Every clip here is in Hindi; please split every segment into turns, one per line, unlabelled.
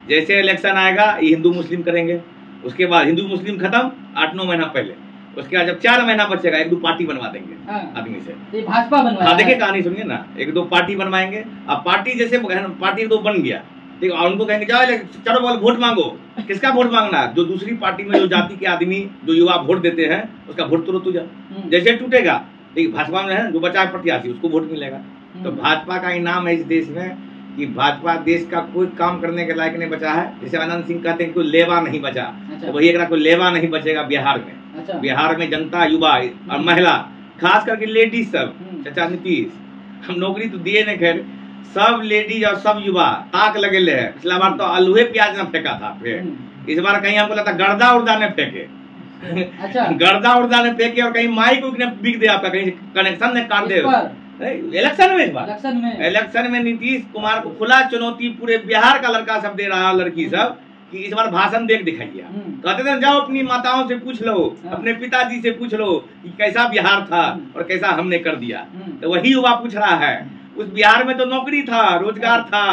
जैसे इलेक्शन आएगा ये हिंदू मुस्लिम करेंगे, उसके बाद हिंदू मुस्लिम खत्म 8-9 महीना पहले, उसके बाद जब 4 महीना बचेगा 1-2 पार्टी बनवा देंगे आदमी से।
भाजपा बनवा,
देखिए कहानी सुनिए ना, 1-2 पार्टी बनवाएंगे। अब पार्टी जैसे पार्टी तो बन गया, ठीक है, और उनको कहेंगे जाओ चलो बोल वोट मांगो। किसका वोट मांगना? जो दूसरी पार्टी में जो जाति के आदमी जो युवा वोट देते हैं उसका वोट तुरंत हो जाए। जैसे टूटेगा, ठीक, भाजपा में है जो बचा प्रत्याशी उसको वोट मिलेगा। तो भाजपा का इनाम है इस देश में कि भाजपा देश का कोई काम करने के लायक नहीं बचा है। जैसे आनंद सिंह कहते हैं कोई लेवा नहीं बचा, तो वही एक कोई लेवा नहीं बचेगा बिहार में। बिहार में जनता, युवा और महिला, खास करके लेडीज सब, चाचा नीतीश हम नौकरी तो दिए नहीं, खैर सब लेडीज और सब युवा ताक लगे ले है। पिछला बार तो आलूहे प्याज न फेंका था, फिर इस बार कहीं हमको लगता गर्दा उर्दा ने फेंके। गर्दा उर्दा ने फेंके और कहीं माइक ने बिक दे, आपका कहीं कनेक्शन ने काट दे। इलेक्शन में, इस बार इलेक्शन में नीतीश कुमार को खुला चुनौती पूरे बिहार का लड़का सब दे रहा है, लड़की सब, कि इस बार भाषण देख दिखाइए। कहते थे जाओ अपनी माताओं से पूछ लो, अपने पिताजी से पूछ लो कि कैसा बिहार था और कैसा हमने कर दिया। तो वही युवा पूछ रहा है। उस बिहार में तो नौकरी था, रोजगार था,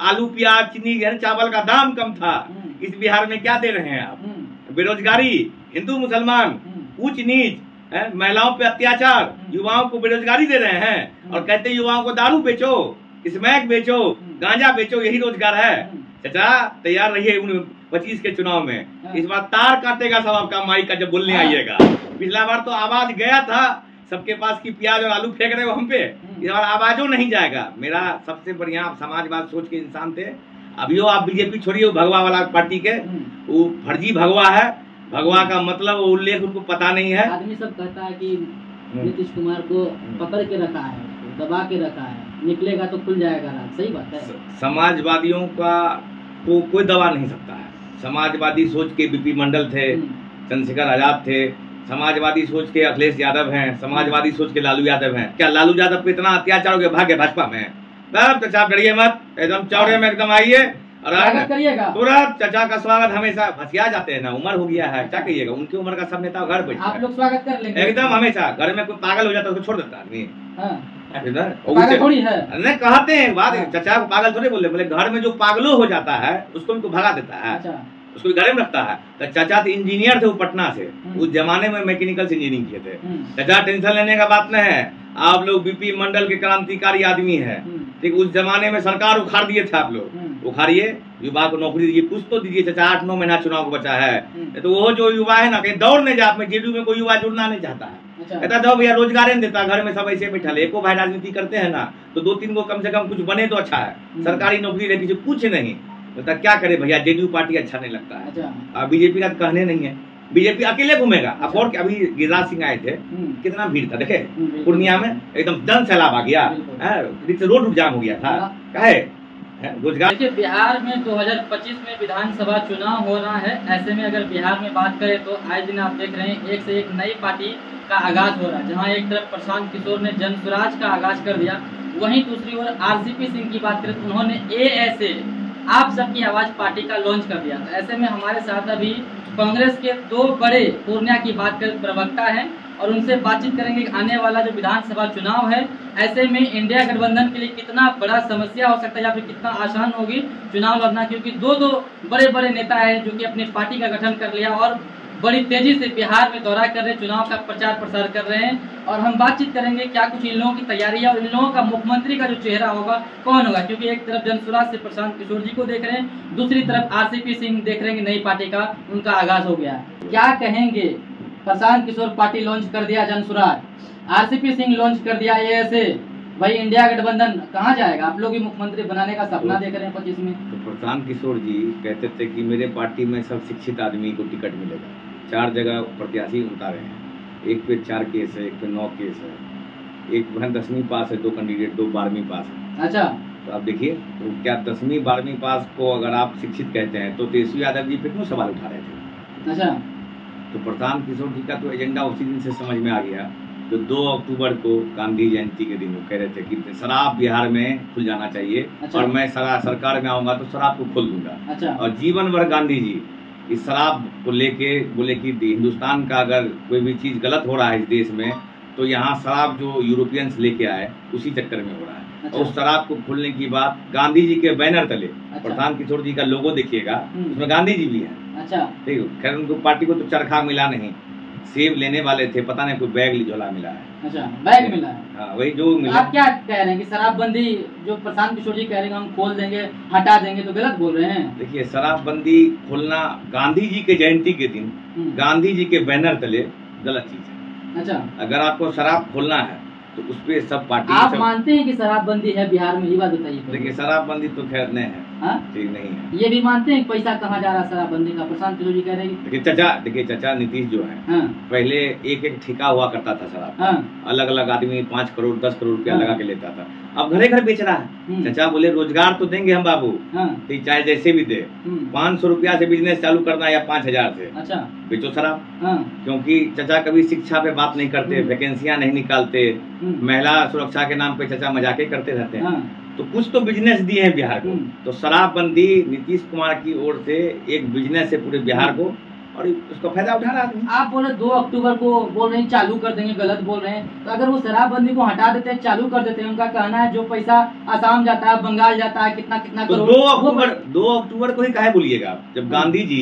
आलू प्याज चीनी चावल का दाम कम था। इस बिहार में क्या दे रहे हैं आप? बेरोजगारी, हिंदू मुसलमान, ऊंच नीच, महिलाओं पे अत्याचार, युवाओं को बेरोजगारी दे रहे हैं और कहते युवाओं को दारू बेचो, स्मैक बेचो, गांजा बेचो, यही रोजगार है। चाचा तैयार रहिए 25 के चुनाव में। इस बार तार काटेगा सब आपका माइक का जब बोलने आइएगा। पिछला बार तो आवाज गया था, सबके पास की प्याज और आलू फेंक रहे हो हम पे, इस बार आवाजों नहीं जाएगा। मेरा सबसे बढ़िया आप समाजवाद सोच के इंसान थे। अभी आप बीजेपी छोड़िए, भगवा वाला पार्टी के, वो फर्जी भगवा है। भगवा का मतलब उल्लेख उनको पता नहीं है।
आदमी सब कहता है कि नीतीश कुमार को पकड़ के रखा है, दबा के रखा है, निकलेगा तो खुल जाएगा राज। सही बात है।
समाजवादियों का को कोई दबा नहीं सकता है। समाजवादी सोच के बीपी मंडल थे, चंद्रशेखर आजाद थे, समाजवादी सोच के अखिलेश यादव हैं, समाजवादी सोच के लालू यादव हैं। क्या लालू यादव पे इतना अत्याचार हो गया भाग्य भाजपा में? चाचा डरिए मत, एकदम चौड़े में एकदम आइए और तुरंत चाचा का स्वागत। हमेशा फंसिया जाते हैं ना, उम्र हो गया है, क्या कहिएगा, उनकी उम्र का सब नेता घर बैठे
आप लोग स्वागत कर लेंगे
एकदम हमेशा। घर में कोई पागल हो जाता है उसको छोड़ देता आदमी।
थोड़ी है
नहीं कहते हैं बात, चाचा को पागल थोड़ी बोले घर में जो पागलों हो जाता है उसको उनको भगा देता है, उसको घर में रखता है। तो चाचा तो इंजीनियर थे, वो पटना से, उस जमाने में मैकेनिकल से इंजीनियरिंग किए थे। चाचा टेंशन लेने का बात नहीं है, आप लोग बीपी मंडल के क्रांतिकारी आदमी है, ठीक। उस जमाने में सरकार उखाड़ दिए थे, आप लोग उखाड़िए, युवा को नौकरी दीजिए, कुछ तो दीजिए। चाचा 8-9 महीना चुनाव को बचा है, तो वो जो युवा है ना कहीं दौड़ नहीं जा, जेडीयू में कोई युवा जुड़ना नहीं चाहता है। कहता जाओ भैया रोजगार नहीं देता, घर में सब ऐसे बैठा ले। एको भाई राजनीति करते हैं ना तो 2-3 को कम से कम कुछ बने तो अच्छा है। सरकारी नौकरी रहती है कुछ नहीं, तो क्या करे भैया, जेडीयू पार्टी अच्छा नहीं लगता है। अब बीजेपी का कहने नहीं है, बीजेपी अकेले घूमेगा। अब और अभी गिरिराज सिंह आए थे, कितना भीड़ था देखे, पूर्णिया में एकदम जन सैलाब आ गया, रोड जाम हो गया था। कहे रोजगार।
देखिए बिहार में 2025 में विधानसभा चुनाव हो रहा है। ऐसे में अगर बिहार में बात करें तो आए दिन आप देख रहे हैं एक से एक नई पार्टी का आगाज हो रहा है। जहां एक तरफ प्रशांत किशोर ने जन स्वराज का आगाज कर दिया, वहीं दूसरी ओर आरसीपी सिंह की बात करें तो उन्होंने एएसए आप सबकी आवाज पार्टी का लॉन्च कर दिया। तो ऐसे में हमारे साथ अभी कांग्रेस के 2 बड़े पूर्णिया की बात करें प्रवक्ता हैं और उनसे बातचीत करेंगे आने वाला जो विधानसभा चुनाव है ऐसे में इंडिया गठबंधन के लिए कितना बड़ा समस्या हो सकता है या फिर कितना आसान होगी चुनाव लड़ना, क्योंकि दो बड़े बड़े नेता हैं जो कि अपनी पार्टी का गठन कर लिया और बड़ी तेजी से बिहार में दौरा कर रहे, चुनाव का प्रचार प्रसार कर रहे हैं। और हम बातचीत करेंगे क्या कुछ इन लोगों की तैयारी है और इन लोगों का मुख्यमंत्री का जो चेहरा होगा कौन होगा, क्योंकि एक तरफ जनसुराज से प्रशांत किशोर जी को देख रहे हैं, दूसरी तरफ आरसीपी सिंह देख रहे हैं, नई पार्टी का उनका आगाज हो गया। क्या कहेंगे? प्रशांत किशोर पार्टी लॉन्च कर दिया जनसुराज, आरसीपी सिंह लॉन्च कर दिया एएसए, भाई इंडिया गठबंधन कहाँ जाएगा? आप लोग ही मुख्यमंत्री बनाने का सपना देख रहे हैं 25 में।
तो प्रशांत किशोर जी कहते थे कि मेरे पार्टी में सब शिक्षित आदमी को टिकट मिलेगा। 4 जगह प्रत्याशी उतारे हैं, एक पे 4 केस है, एक पे 9 केस है, एक 10वीं पास है, 2 कैंडिडेट 2 12वीं पास है।
अच्छा,
तो आप देखिए तो क्या 10वीं 12वीं पास को अगर आप शिक्षित कहते हैं तो तेजस्वी यादव जी पे क्यों सवाल उठा रहे थे?
अच्छा, तो
प्रशांत किशोर जी का तो एजेंडा उसी दिन से समझ में आ गया जो 2 अक्टूबर को गांधी जयंती के दिन वो कह रहे थे कि शराब बिहार में खुल जाना चाहिए। अच्छा। और मैं सरकार में आऊंगा तो शराब को खोल दूंगा। अच्छा। और जीवन भर गांधी जी इस शराब को लेके बोले कि हिंदुस्तान का अगर कोई भी चीज गलत हो रहा है इस देश में तो यहाँ शराब जो यूरोपियंस लेके आए उसी चक्कर में हो रहा है।
अच्छा।
और उस शराब को खोलने की बात गांधी जी के बैनर तले,
अच्छा।
प्रशांत किशोर जी का लोगो देखिएगा, उसमें गांधी जी भी है।
अच्छा,
ठीक है, खैर उनको पार्टी को तो चरखा मिला नहीं, सेब लेने वाले थे, पता नहीं कोई बैग झोला मिला है।
अच्छा, बैग मिला है।
हाँ, वही जो मिला।
आप क्या कह रहे हैं कि शराबबंदी जो प्रशांत किशोर जी कह रहे हैं हम खोल देंगे, हटा देंगे, तो गलत बोल रहे हैं?
देखिए, शराबबंदी खोलना गांधी जी के जयंती के दिन गांधी जी के बैनर तले गलत चीज है। अच्छा, अगर आपको शराब खोलना है तो उस पे सब पार्टी
आप मानते हैं कि शराबबंदी है बिहार में? ये बात बताइए।
देखिए, शराबबंदी तो खैर नहीं है, ठीक नहीं है।
ये भी मानते हैं कि पैसा कहाँ जा रहा है शराबबंदी का? प्रशांत किशोर जी कह रहे हैं।
देखिए चाचा नीतीश जो है, पहले एक एक ठेका हुआ करता था शराब, अलग अलग आदमी 5 करोड़ 10 करोड़ रुपया लगा के लेता था, अब घरे घर बेच रहा है। चाचा बोले रोजगार तो देंगे हम बाबू, तो चाहे जैसे भी दे, 500 रुपया से बिजनेस चालू करना या 5000 से, अच्छा बेचो शराब। क्योंकि चाचा कभी शिक्षा पे बात नहीं करते, वैकेंसियां नहीं निकालते, महिला सुरक्षा के नाम पे चाचा मजाके करते रहते हैं। तो कुछ तो बिजनेस दिए हैं बिहार को, तो शराबबंदी नीतीश कुमार की ओर से एक बिजनेस है पूरे बिहार को, और उसका फायदा उठा रहा है। आप बोले 2 अक्टूबर को बोल रहे हैं चालू कर देंगे, गलत बोल रहे हैं। तो अगर वो शराबबंदी को हटा देते हैं, चालू कर देते हैं, उनका कहना है जो पैसा आसाम जाता है, बंगाल जाता है, कितना कितना तो 2 अक्टूबर को ही काहे बोलिएगा आप, जब गांधी जी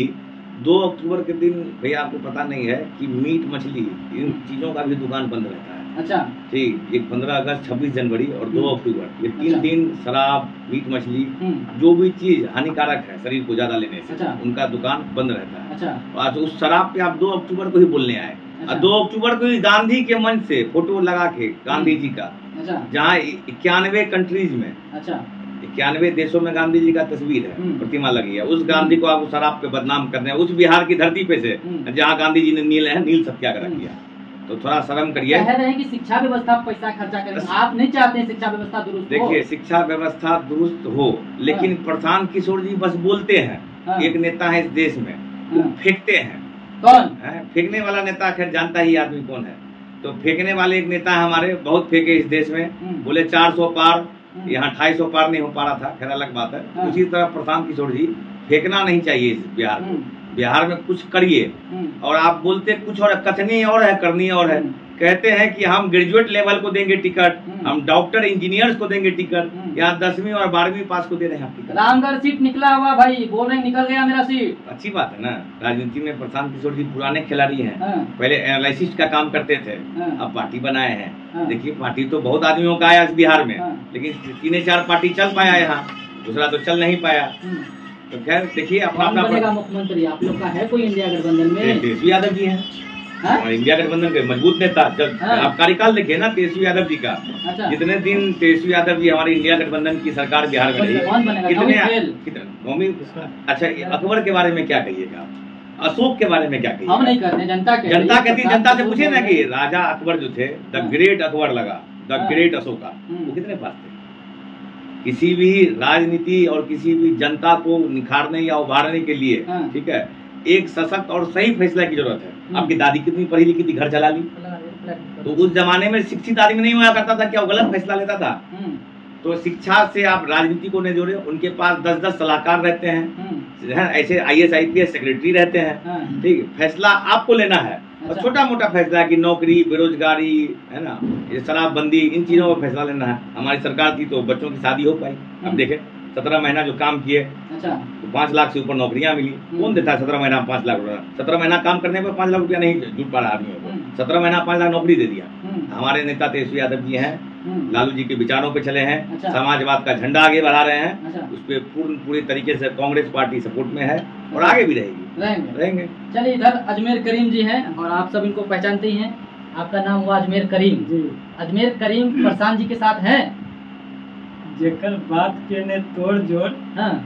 2 अक्टूबर के दिन, भैया आपको पता नहीं है कि मीट मछली इन चीजों का भी दुकान बंद रहता है। अच्छा, ठीक, ये 15 अगस्त 26 जनवरी और 2 अक्टूबर ये 3 दिन शराब मीट मछली जो भी चीज हानिकारक है शरीर को ज्यादा लेने से, उनका दुकान बंद रहता है। अच्छा, आज उस शराब पे आप 2 अक्टूबर को ही बोलने आए। और 2 अक्टूबर को ही गांधी के मंच से फोटो लगा के गांधी जी का, जहाँ 91 कंट्रीज में, 91 देशों में गांधी जी का तस्वीर है, प्रतिमा लगी है, उस गांधी को आप शराब पे बदनाम कर रहे हैं, उस बिहार की धरती पे से जहाँ गांधी जी ने नील सत्याग्रह किया। तो थोड़ा शर्म करिए। कह रहे हैं कि शिक्षा व्यवस्था पैसा खर्चा करें, आप नहीं चाहते हैं शिक्षा व्यवस्था दुरुस्त हो? देखिए, शिक्षा व्यवस्था दुरुस्त हो, लेकिन प्रशांत किशोर जी बस बोलते हैं। एक नेता है इस देश में, वो फेंकते हैं। कौन है फेंकने वाला नेता? खैर जानता ही आदमी कौन है। तो फेंकने वाले एक नेता है हमारे, बहुत फेंके इस देश में, बोले 400 पार, यहाँ 250 पार नहीं हो पा रहा था, खैर अलग बात है। उसी तरह प्रशांत किशोर जी, फेंकना नहीं चाहिए इस बिहार को, बिहार में कुछ करिए। और आप बोलते कुछ और, कथनी और है, करनी और है। कहते हैं कि हम ग्रेजुएट लेवल को देंगे टिकट, हम डॉक्टर इंजीनियर्स को देंगे टिकट, यहाँ 10वीं और 12वीं पास को दे रहे हैं टिकट। रामगढ़ सीट निकला हुआ भाई, बोल रहे निकल गया मेरा सीट। अच्छी बात है ना, राजनीति में प्रशांत किशोर जी पुराने खिलाड़ी हैं, पहले एनालिसिस का काम करते थे, अब पार्टी बनाए हैं। देखिए, पार्टी तो बहुत आदमियों का आया इस बिहार में, लेकिन 3-4 पार्टी चल पाया, यहाँ दूसरा तो चल नहीं पाया। तो खैर देखिए, अपना मुख्यमंत्री आप लोग का है कोई इंडिया गठबंधन में? तेजस्वी यादव जी हैं, और इंडिया गठबंधन के मजबूत नेता। जब आप कार्यकाल देखिए ना तेजस्वी यादव जी का, जितने दिन तेजस्वी यादव जी हमारी इंडिया गठबंधन की सरकार बिहार में रही, कितने। अच्छा, अकबर के बारे में क्या कहिएगा आप? अशोक के बारे में क्या कहिए? हम नहीं करते, जनता कहती, जनता से पूछे ना कि राजा अकबर जो थे, द ग्रेट अकबर लगा, द ग्रेट अशोका, वो कितने पास थे? किसी भी राजनीति और किसी भी जनता को निखारने या उभारने के लिए, ठीक है, एक सशक्त और सही फैसला की जरूरत है। आपकी दादी कितनी पढ़ी लिखी थी, घर चला ली, तो उस जमाने में शिक्षित आदमी नहीं हुआ करता था, क्या वो गलत फैसला लेता था? तो शिक्षा से आप राजनीति को नहीं जोड़े। उनके पास 10-10 सलाहकार रहते हैं, ऐसे IAS IPS सेक्रेटरी रहते हैं, ठीक, फैसला आपको लेना है। और छोटा मोटा फैसला कि नौकरी, बेरोजगारी, है ना, ये शराबबंदी, इन चीजों का फैसला लेना है। हमारी सरकार थी तो बच्चों की शादी हो पाई। अब देखे 17 महीना जो काम किए, तो 5 लाख से ऊपर नौकरियां मिली। कौन देता है 17 महीना 5 लाख रुपया? 17 महीना काम करने पर 5 लाख रुपया नहीं जुट पा रहा आदमियों को, 17 महीना 5 लाख नौकरी दे दिया। हमारे नेता तेजस्वी यादव जी हैं, लालू जी के विचारों पे चले हैं, समाजवाद का झंडा आगे बढ़ा रहे हैं, उस पर पूरी तरीके से कांग्रेस पार्टी सपोर्ट में है और आगे भी रहेंगे। चलिए, इधर अजमेर करीम जी हैं, और आप सब इनको पहचानते ही हैं, आपका नाम हुआ अजमेर करीम जी। अजमेर करीम प्रशांत जी के साथ हैं?
जेकर बात के ने तोड़ जोड़,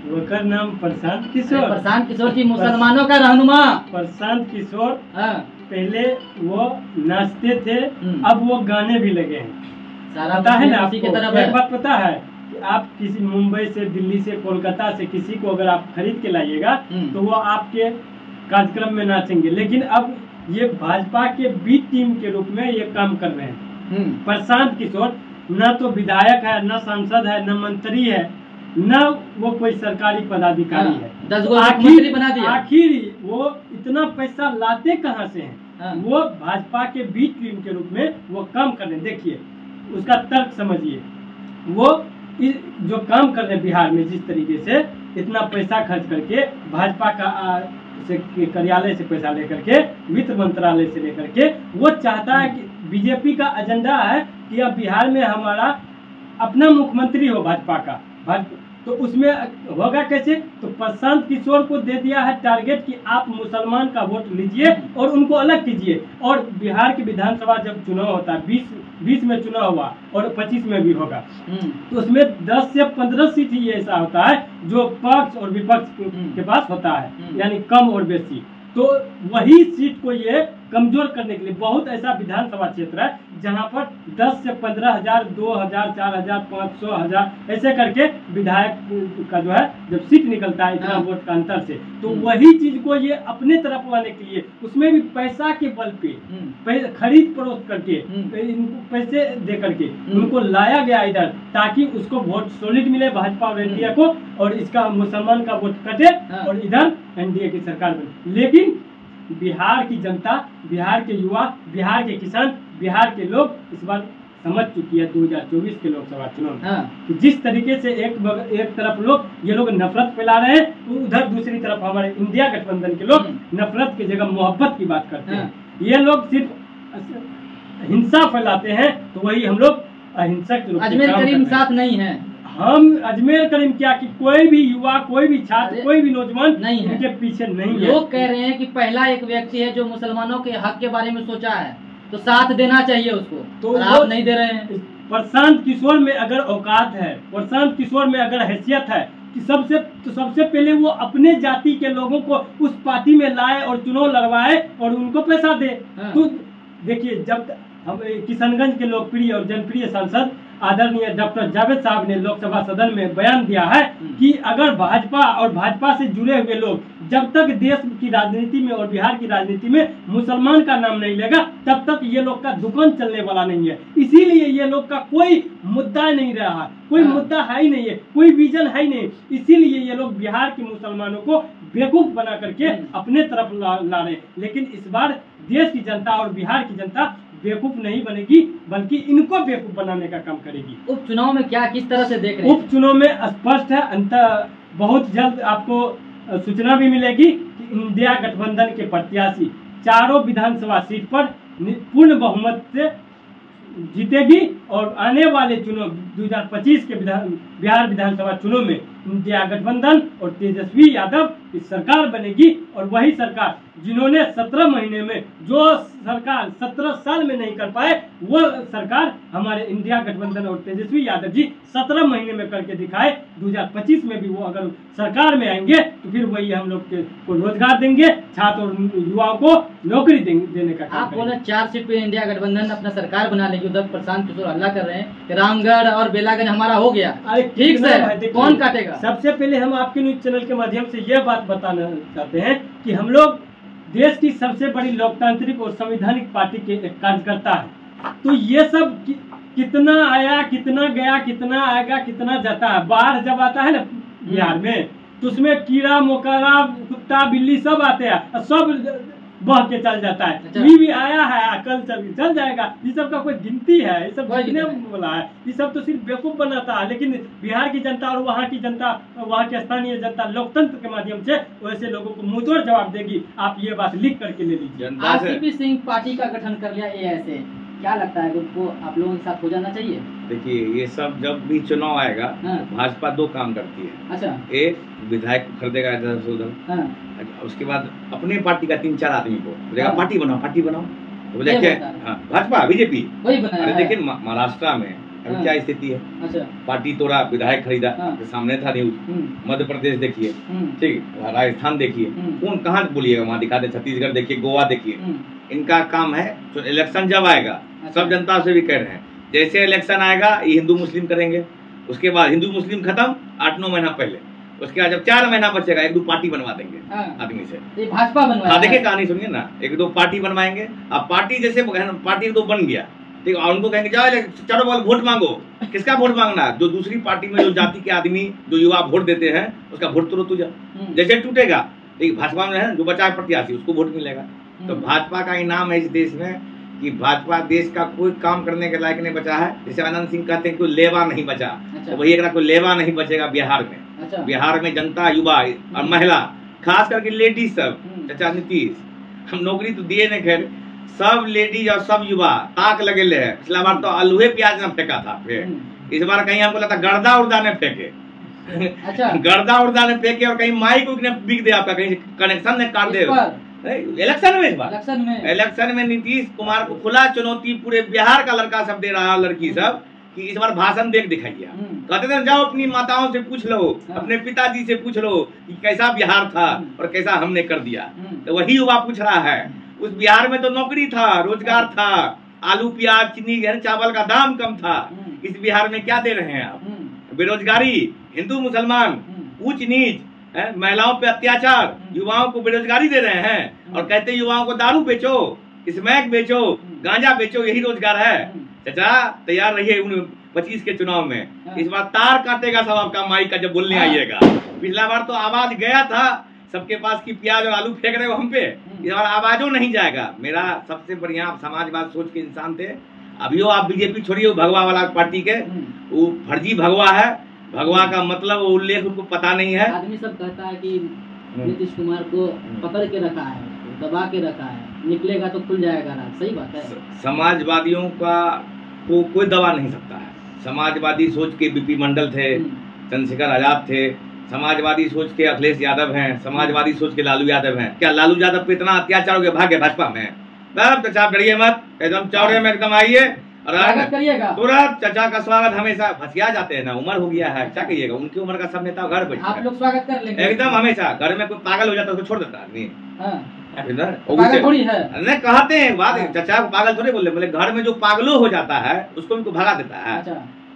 वकर नाम प्रशांत किशोर।
प्रशांत किशोर जी मुसलमानों का रहनुमा।
प्रशांत किशोर पहले वो नाचते थे, अब वो गाने भी लगे हैं। पता है ना आपको? एक बात पता है कि आप किसी मुंबई से, दिल्ली से, कोलकाता से किसी को अगर आप खरीद के लाइएगा तो वो आपके कार्यक्रम में नाचेंगे, लेकिन अब ये भाजपा के बी टीम के रूप में ये काम कर रहे हैं। प्रशांत किशोर न तो विधायक है, न सांसद है, न मंत्री है, न वो कोई सरकारी पदाधिकारी है। आखिर वो इतना पैसा लाते कहाँ से हैं? वो भाजपा के बी टीम के रूप में वो काम कर रहे हैं। देखिए, उसका तर्क समझिए। वो जो काम कर रहे हैं बिहार में, जिस तरीके से इतना पैसा खर्च करके भाजपा का कार्यालय से पैसा लेकर के, वित्त मंत्रालय से लेकर के, वो चाहता है कि बीजेपी का एजेंडा है कि अब बिहार में हमारा अपना मुख्यमंत्री हो भाजपा का। तो उसमें होगा कैसे? तो प्रशांत किशोर को दे दिया है टारगेट कि आप मुसलमान का वोट लीजिए और उनको अलग कीजिए। और बिहार की विधानसभा जब चुनाव होता है, 20 में चुनाव हुआ और 25 में भी होगा, तो उसमें 10 से 15 सीट ही ऐसा होता है जो पक्ष और विपक्ष के पास होता है, यानी कम और बेसी। तो वही सीट को ये कमजोर करने के लिए बहुत ऐसा विधानसभा क्षेत्र है जहां पर 10 से 15,000, 2,000, 4,000, 500, 1,000 ऐसे करके विधायक का जो है जब सीट निकलता है इतना वोट का अंतर से, तो वही चीज को ये अपने तरफ लाने के लिए उसमें भी पैसा के बल पे खरीद फरोख्त करके पैसे दे करके उनको लाया गया इधर, ताकि उसको वोट सॉलिड मिले भाजपा और एनडीए को, और इसका मुसलमान का वोट कटे और इधर एनडीए की सरकार बने। लेकिन बिहार की जनता, बिहार के युवा, बिहार के किसान, बिहार के लोग इस बार समझ चुकी है 2024 के लोकसभा चुनाव कि जिस तरीके से एक तरफ ये लोग नफरत फैला रहे हैं, उधर दूसरी तरफ हमारे इंडिया गठबंधन के लोग नफरत की जगह मोहब्बत की बात करते हैं। ये लोग सिर्फ हिंसा फैलाते हैं, तो वही हम लोग अहिंसक रूप से
अजमेर करीम साथ नहीं है।
हम अजमेर करीम क्या कि कोई भी युवा, कोई भी छात्र, कोई भी नौजवान नहीं है, उनके पीछे नहीं है।
लोग कह रहे हैं कि पहला एक व्यक्ति है जो मुसलमानों के हक के बारे में सोचा है, तो साथ देना चाहिए उसको, तो आप नहीं दे रहे हैं।
प्रशांत किशोर में अगर औकात है, प्रशांत किशोर में अगर हैसियत है कि सबसे पहले वो अपने जाति के लोगों को उस पार्टी में लाए और चुनाव लड़वाए और उनको पैसा दे। तो देखिए, जब हम किशनगंज के लोकप्रिय और जनप्रिय सांसद आदरणीय डॉक्टर जावेद साहब ने लोकसभा सदन में बयान दिया है कि अगर भाजपा और भाजपा से जुड़े हुए लोग जब तक देश की राजनीति में और बिहार की राजनीति में मुसलमान का नाम नहीं लेगा, तब तक ये लोग का दुकान चलने वाला नहीं है। इसीलिए ये लोग का कोई मुद्दा नहीं रहा, कोई मुद्दा है ही नहीं है, कोई विजन है ही नहीं। इसीलिए ये लोग बिहार के मुसलमानों को बेवकूफ बना करके अपने तरफ ला रहे। लेकिन इस बार देश की जनता और बिहार की जनता बेवकूफ नहीं बनेगी, बल्कि इनको बेवकूफ बनाने का काम करेगी।
उपचुनाव में क्या किस तरह से देख रहे हैं?
उपचुनाव में स्पष्ट है, बहुत जल्द आपको सूचना भी मिलेगी कि इंडिया गठबंधन के प्रत्याशी चारों विधानसभा सीट पर पूर्ण बहुमत से जीतेगी और आने वाले चुनाव 2025 के बिहार विधानसभा चुनाव में इंडिया गठबंधन और तेजस्वी यादव की सरकार बनेगी। और वही सरकार जिन्होंने 17 महीने में जो सरकार 17 साल में नहीं कर पाए, वो सरकार हमारे इंडिया गठबंधन और तेजस्वी यादव जी 17 महीने में करके दिखाए। 2025 में भी वो अगर सरकार में आएंगे तो फिर वही हम लोग को रोजगार देंगे, छात्र और युवाओं को नौकरी देने का काम।
आप बोले 4 सीट पे इंडिया गठबंधन अपना सरकार बना लेगी। उधर प्रशांत किशोर हल्ला कर रहे हैं कि रामगढ़ और बेलागंज हमारा हो गया। ठीक है, कौन काटेगा?
सबसे पहले हम आपके न्यूज चैनल के माध्यम से यह बात बताना चाहते हैं कि हम लोग देश की सबसे बड़ी लोकतांत्रिक और संवैधानिक पार्टी के एक कार्यकर्ता है। तो ये सब कितना आया, कितना गया, कितना आएगा, कितना जाता है। बाढ़ जब आता है ना बिहार में, तो उसमें कीड़ा मकोड़ा, कुत्ता बिल्ली सब आते हैं, सब बह के चल जाता है।
अच्छा।
भी आया है, कल चल जाएगा। ये सब का कोई गिनती है? ये सब गिनने वाला है? ये सब तो सिर्फ बेवकूफ बनाता है। लेकिन बिहार की जनता और वहाँ की जनता, वहाँ की स्थानीय जनता लोकतंत्र के माध्यम से वैसे लोगों को मुंहतोड़ जवाब देगी। आप ये बात लिख करके ले लीजिए।
आरसीपी सिंह पार्टी का गठन कर लिया एआईएस, क्या लगता है उनको आप लोगों के साथ हो जाना चाहिए?
देखिए, ये सब जब भी चुनाव आएगा, भाजपा 2 काम करती है।
अच्छा।
एक, विधायक को खरीदेगा इधर से उधर, उसके बाद अपने पार्टी का 3-4 आदमी को बोलेगा पार्टी बनाओ, पार्टी बनाओ। तो बोले क्या? भाजपा, बीजेपी वही बनाया। देखिए महाराष्ट्र में अभी क्या स्थिति है। अच्छा। पार्टी तोड़ा, विधायक खरीदा, सामने था न्यूज। मध्य प्रदेश देखिए, ठीक, राजस्थान देखिए, कौन कहाँ बोलिएगा वहाँ दिखा दे। छत्तीसगढ़ देखिए, गोवा देखिए। इनका काम है, तो इलेक्शन जब आएगा, सब जनता से भी कह रहे हैं, जैसे इलेक्शन आएगा ये हिंदू मुस्लिम करेंगे, उसके बाद हिंदू मुस्लिम खत्म 8-9 महीना पहले, उसके बाद जब 4 महीना बचेगा 1-2 पार्टी बनवा देंगे आदमी से।
भाजपा बनवा,
देखिए कहानी सुनिए ना, 1-2 पार्टी बनवाएंगे। अब पार्टी जैसे पार्टी तो बन गया, ठीक, और उनको कहेंगे जाओ चलो बोल वोट मांगो। किसका वोट मांगना? जो दूसरी पार्टी में जो जाति के आदमी, जो युवा वोट देते हैं, उसका वोट तो तुझा जैसे टूटेगा, ठीक, भाजपा में है जो बचा प्रत्याशी उसको वोट मिलेगा। तो भाजपा का इनाम है इस देश में कि भाजपा देश का कोई काम करने के लायक नहीं बचा है। जैसे आनंद सिंह कहते हैं कोई लेवा नहीं बचा, तो वही एक कोई लेवा नहीं बचेगा बिहार में। बिहार में जनता, युवा और महिला, खास करके लेडीज सब, चाचा नीतीश हम नौकरी तो दिए नहीं, खैर सब लेडीज और सब युवा ताक लगे ले है। पिछला बार तो आलूहे प्याज न फेंका था, फिर इस बार कहीं हमको लगता गर्दा उर्दा ने फेंके। गर्दा उर्दा ने फेंके और कहीं माइक ने बिक दे, आपका कहीं कनेक्शन ने काट दे। इलेक्शन में, इस बार इलेक्शन में नीतीश कुमार को खुला चुनौती पूरे बिहार का लड़का सब दे रहा है, लड़की सब, कि इस बार भाषण देख दिखाइए। कहते थे जाओ अपनी माताओं से पूछ लो, अपने पिताजी से पूछ लो कि कैसा बिहार था और कैसा हमने कर दिया। तो वही युवा पूछ रहा है। उस बिहार में तो नौकरी था, रोजगार था, आलू प्याज चीनी चावल का दाम कम था। इस बिहार में क्या दे रहे हैं आप? बेरोजगारी, हिंदू मुसलमान, ऊंच नीच, महिलाओं पे अत्याचार, युवाओं को बेरोजगारी दे रहे हैं और कहते युवाओं को दारू बेचो, स्मैक बेचो, गांजा बेचो, यही रोजगार है। चाचा तैयार रहिए 25 के चुनाव में। इस बार तार काटेगा सब आपका माइक का जब बोलने आइएगा। पिछला बार तो आवाज गया था, सबके पास की प्याज और आलू फेंक रहे हो हम पे, इस बार आवाजों नहीं जाएगा। मेरा सबसे बढ़िया, आप समाजवाद सोच के इंसान थे, अभी आप बीजेपी छोड़िए, भगवा वाला पार्टी के, वो फर्जी भगवा है। भगवा का मतलब उल्लेख उनको पता नहीं है।
आदमी सब कहता है कि नीतीश कुमार को पकड़ के रखा है, दबा के रखा है, निकलेगा तो खुल जाएगा राज। सही बात है।
समाजवादियों का को कोई दबा नहीं सकता है। समाजवादी सोच के बीपी मंडल थे, चंद्रशेखर आजाद थे, समाजवादी सोच के अखिलेश यादव हैं, समाजवादी सोच के लालू यादव हैं। क्या लालू यादव पे इतना अत्याचार हो गया, भाग्य भाजपा में? चाचा डरिए मत, एकदम चौड़े में एकदम आइए और
करिएगा
तुरंत। चाचा का स्वागत हमेशा, फंसिया जाते हैं ना, उम्र हो गया है, क्या कहिएगा? उनकी उम्र का सब नेता घर बैठे,
आप लोग स्वागत कर लेंगे एकदम
हमेशा। घर में कोई पागल हो जाता है उसको छोड़ देता आदमी,
थोड़ी है
नहीं कहते हैं बात। चाचा को पागल थोड़े बोले, घर में जो पागलों हो जाता है उसको उनको भगा देता है,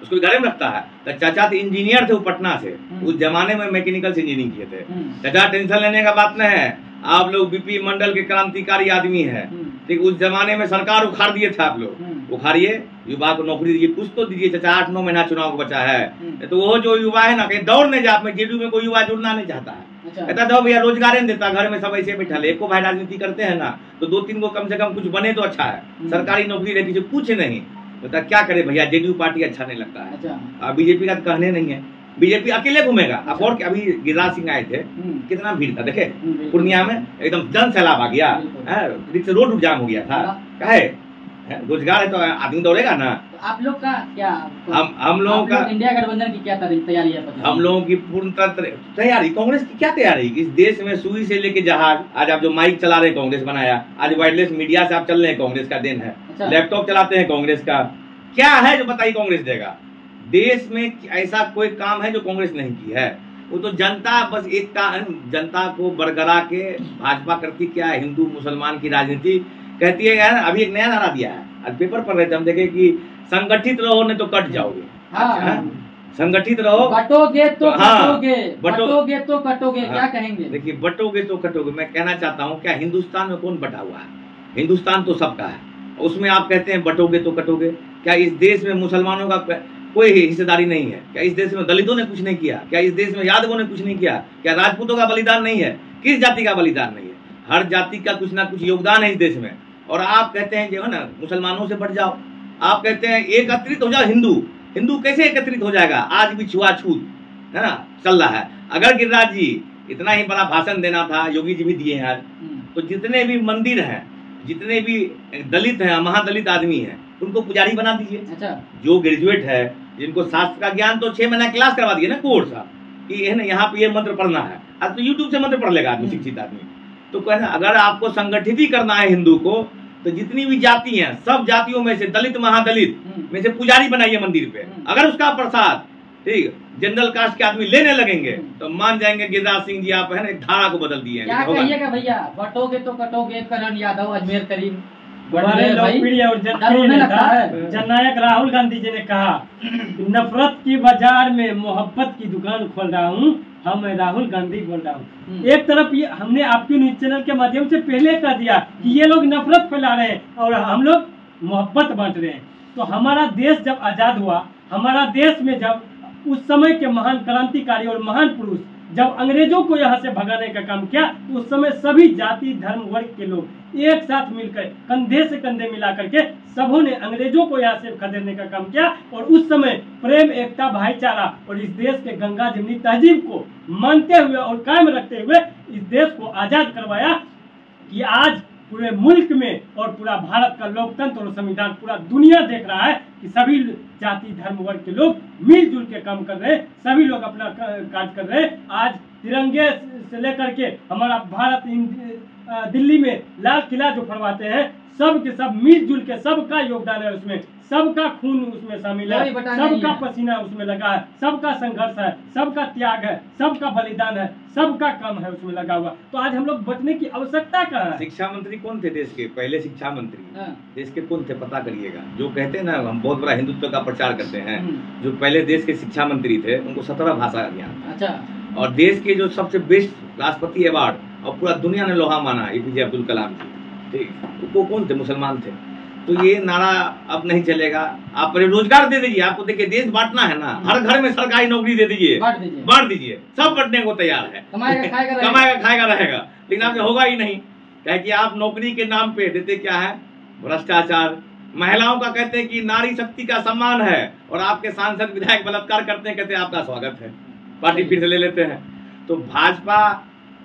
उसको घर में रखता है। तो चाचा तो इंजीनियर थे, वो पटना से, उस जमाने में मैकेनिकल से इंजीनियरिंग किए थे। चाचा टेंशन लेने का बात नहीं है, आप लोग बीपी मंडल के क्रांतिकारी आदमी है, ठीक। उस जमाने में सरकार उखाड़ दिए थे, आप लोग उखाड़िए, युवा को नौकरी दीजिए, कुछ तो दीजिए। चाचा 8-9 महीना चुनाव को बचा है, तो वो जो युवा है ना, कहीं दौड़ नहीं जा, जेडीयू में कोई युवा जुड़ना नहीं चाहता है। कहता था भैया रोजगार नहीं देता, घर में सब ऐसे बैठा ले, एको भाई राजनीति करते हैं ना, तो 2-3 को कम से कम कुछ बने तो अच्छा है। सरकारी नौकरी रहती है, कुछ नहीं बता क्या करे भैया। जेडीयू पार्टी अच्छा नहीं लगता है। बीजेपी का तो कहने नहीं है, बीजेपी अकेले घूमेगा। अब और अभी गिरिराज सिंह आए थे, कितना भीड़ था देखे, पूर्णिया में एकदम जन सैलाब आ गया, रोड जाम हो गया था। कहे रोजगार है तो आदमी दौड़ेगा ना।
तो आप लोग का क्या,
हम लोगों का
इंडिया गठबंधन की क्या तैयारी है?
हम लोगों की पूर्ण तैयारी। कांग्रेस की क्या तैयारी? इस देश में सुई से लेके जहाज, आज आप जो माइक चला रहे हैं कांग्रेस बनाया, आज वायरलेस मीडिया से आप चल रहे हैं, कांग्रेस का देन है। लैपटॉप चलाते हैं कांग्रेस का, क्या है जो बताइए कांग्रेस देगा? देश में ऐसा कोई काम है जो कांग्रेस नहीं की है? वो तो जनता बस एक का, जनता को बरकरा के भाजपा करती क्या है, हिंदू मुसलमान की राजनीति कहती है। यार अभी एक नया नारा दिया है, आज पेपर पढ़ रहे थे हम, देखे कि संगठित रहो नहीं तो कट जाओगे। संगठित रहो,
बटोगे तो कटोगे, बटोगे तो कटोगे। क्या कहेंगे?
देखिए बटोगे तो कटोगे, मैं कहना चाहता हूँ क्या हिंदुस्तान में कौन बटा हुआ है? हिंदुस्तान तो सबका है, उसमें आप कहते हैं बटोगे तो कटोगे। क्या इस देश में मुसलमानों का कोई हिस्सेदारी नहीं है? क्या इस देश में दलितों ने कुछ नहीं किया? क्या इस देश में यादवों ने कुछ नहीं किया? क्या राजपूतों का बलिदान नहीं है? किस जाति का बलिदान नहीं है? हर जाति का कुछ ना कुछ योगदान है इस देश में। और आप कहते हैं जो है ना मुसलमानों से बढ़ जाओ, आप कहते हैं एकत्रित हो जाओ हिंदू। हिंदू कैसे एकत्रित हो जाएगा? आज भी छुआछूत है ना चल रहा है। अगर गिरिराज जी इतना ही बड़ा भाषण देना था, योगी जी भी दिए हैं आज, तो जितने भी मंदिर हैं, जितने भी दलित हैं, महादलित आदमी हैं, उनको पुजारी बना दीजिए।
अच्छा। जो
ग्रेजुएट है, जिनको शास्त्र का ज्ञान, तो 6 महीना क्लास करवा दिए ना, कोर्स कि है ना यहाँ पे ये मंत्र पढ़ना है। अब तो यूट्यूब से मंत्र पढ़ लेगा आदमी, शिक्षित आदमी। तो कहना अगर आपको संगठित ही करना है हिंदू को, तो जितनी भी जाति हैं, सब जातियों में से दलित महादलित में से पुजारी बनाइए मंदिर पे। अगर उसका प्रसाद ठीक जनरल कास्ट के आदमी लेने लगेंगे तो मान जाएंगे गिरिराज सिंह जी आप है ना धारा को बदल दिए।
क्या कहिएगा भैया, बटोगे तो कटोगे। करण यादव, अजमेर करीम,
बड़े लोकप्रिय और जननायक राहुल गांधी जी ने कहा, नफरत की बाजार में मोहब्बत की दुकान खोल रहा हूँ, हम राहुल गांधी बोल रहा हूँ। एक तरफ ये हमने आपके न्यूज चैनल के माध्यम से पहले कह दिया कि ये लोग नफरत फैला रहे हैं और हम लोग मोहब्बत बांट रहे हैं। तो हमारा देश जब आजाद हुआ, हमारा देश में जब उस समय के महान क्रांतिकारी और महान पुरुष जब अंग्रेजों को यहाँ से भगाने का काम किया तो उस समय सभी जाति धर्म वर्ग के लोग एक साथ मिलकर कंधे से कंधे मिला करके सबों ने अंग्रेजों को यहाँ से खदेड़ने का काम किया। और उस समय प्रेम एकता भाईचारा और इस देश के गंगा जमनी तहजीब को मानते हुए और कायम रखते हुए इस देश को आजाद करवाया कि आज पूरे मुल्क में और पूरा भारत का लोकतंत्र और संविधान पूरा दुनिया देख रहा है कि सभी जाति धर्म वर्ग के लोग मिलजुल के काम कर रहे हैं, सभी लोग अपना कार्य कर रहे हैं। आज तिरंगे से लेकर के हमारा भारत दिल्ली में लाल किला जो फरमाते हैं, सब के सब मिलजुल के सबका योगदान है उसमें, सबका खून उसमें शामिल है, सबका पसीना उसमें लगा है, सबका संघर्ष है, सबका त्याग है, सबका बलिदान है, सबका काम है उसमें लगा हुआ। तो आज हम लोग बचने की आवश्यकता कहाँ है?
शिक्षा मंत्री कौन थे देश के? पहले शिक्षा मंत्री देश के कौन थे पता करिएगा। जो कहते हैं ना हम बहुत बड़ा हिंदुत्व का प्रचार करते हैं, जो पहले देश के शिक्षा मंत्री थे उनको 17 भाषा ज्ञान।
अच्छा।
और देश के जो सबसे बेस्ट राष्ट्रपति अवार्ड और पूरा दुनिया ने लोहा माना APJ अब्दुल कलाम जी, ठीक, वो कौन थे? मुसलमान थे। तो ये नारा अब नहीं चलेगा। आप रोजगार दे दीजिए, आपको देखिए देश बांटना है ना, हर घर में सरकारी नौकरी दे दीजिए, बांट दीजिए, सब बांटने को तैयार है, कमाएगा खाएगा रहेगा। लेकिन आपसे होगा ही नहीं, क्या कि आप नौकरी के नाम पे देते क्या है? भ्रष्टाचार। महिलाओं का कहते हैं कि नारी शक्ति का सम्मान है और आपके सांसद विधायक बलात्कार करते हैं, कहते हैं आपका स्वागत है, पार्टी फिर से ले लेते हैं। तो भाजपा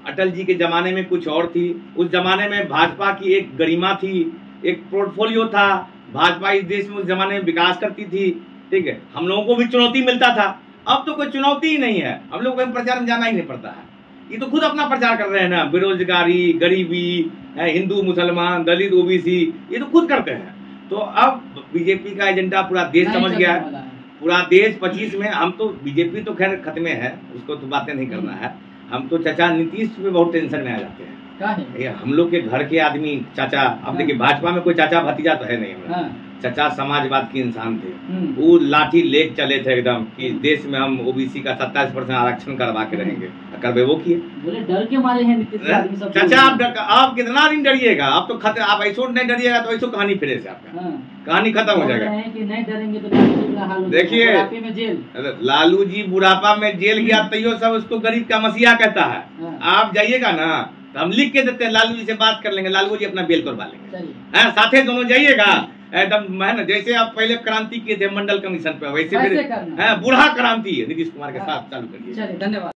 अटल जी के जमाने में कुछ और थी, उस जमाने में भाजपा की एक गरिमा थी, एक पोर्टफोलियो था, भाजपा इस देश में उस जमाने में विकास करती थी, ठीक है, हम लोगों को भी चुनौती मिलता था। अब तो कोई चुनौती ही नहीं है, हम लोग को प्रचार में जाना ही नहीं पड़ता है। ये तो खुद अपना प्रचार कर रहे हैं ना, बेरोजगारी, गरीबी, हिंदू मुसलमान दलित OBC, ये तो खुद करते हैं। तो अब बीजेपी का एजेंडा पूरा देश समझ गया है, पूरा देश 25 में। हम तो बीजेपी तो खैर खत्म है, उसको तो बातें नहीं करना है। हम तो चाचा नीतीश पे बहुत टेंशन में आ जाते हैं। ये हम लोग के घर के आदमी चाचा, अब देखिए भाजपा में कोई चाचा भतीजा तो है नहीं हमारा। चाचा समाजवाद के इंसान थे, वो लाठी लेके चले थे एकदम कि देश में हम OBC का 27% आरक्षण करवा के रहेंगे, करवे वो किए।
बोले डर के मारे हैं
चाचा आप कितना दिन डरिएगा? आप तो आप ऐसो नहीं डरिएगा तो ऐसो कहानी फिरे से आपका कहानी खत्म हो जाएगा।
नहीं डरेंगे तो
देखिए लालू जी बुढ़ापा में जेल गया, तैयो सब उसको गरीब का मसीहा कहता है। आप जाइएगा ना तो हम लिख के देते हैं, लालू जी से बात कर लेंगे, लालू जी अपना बेल करवा लेंगे। साथे दोनों जाइएगा एकदम, है ना, जैसे आप पहले क्रांति किए थे मंडल कमीशन पे, वैसे फिर बूढ़ा क्रांति नीतीश कुमार के साथ चालू करिए।
धन्यवाद।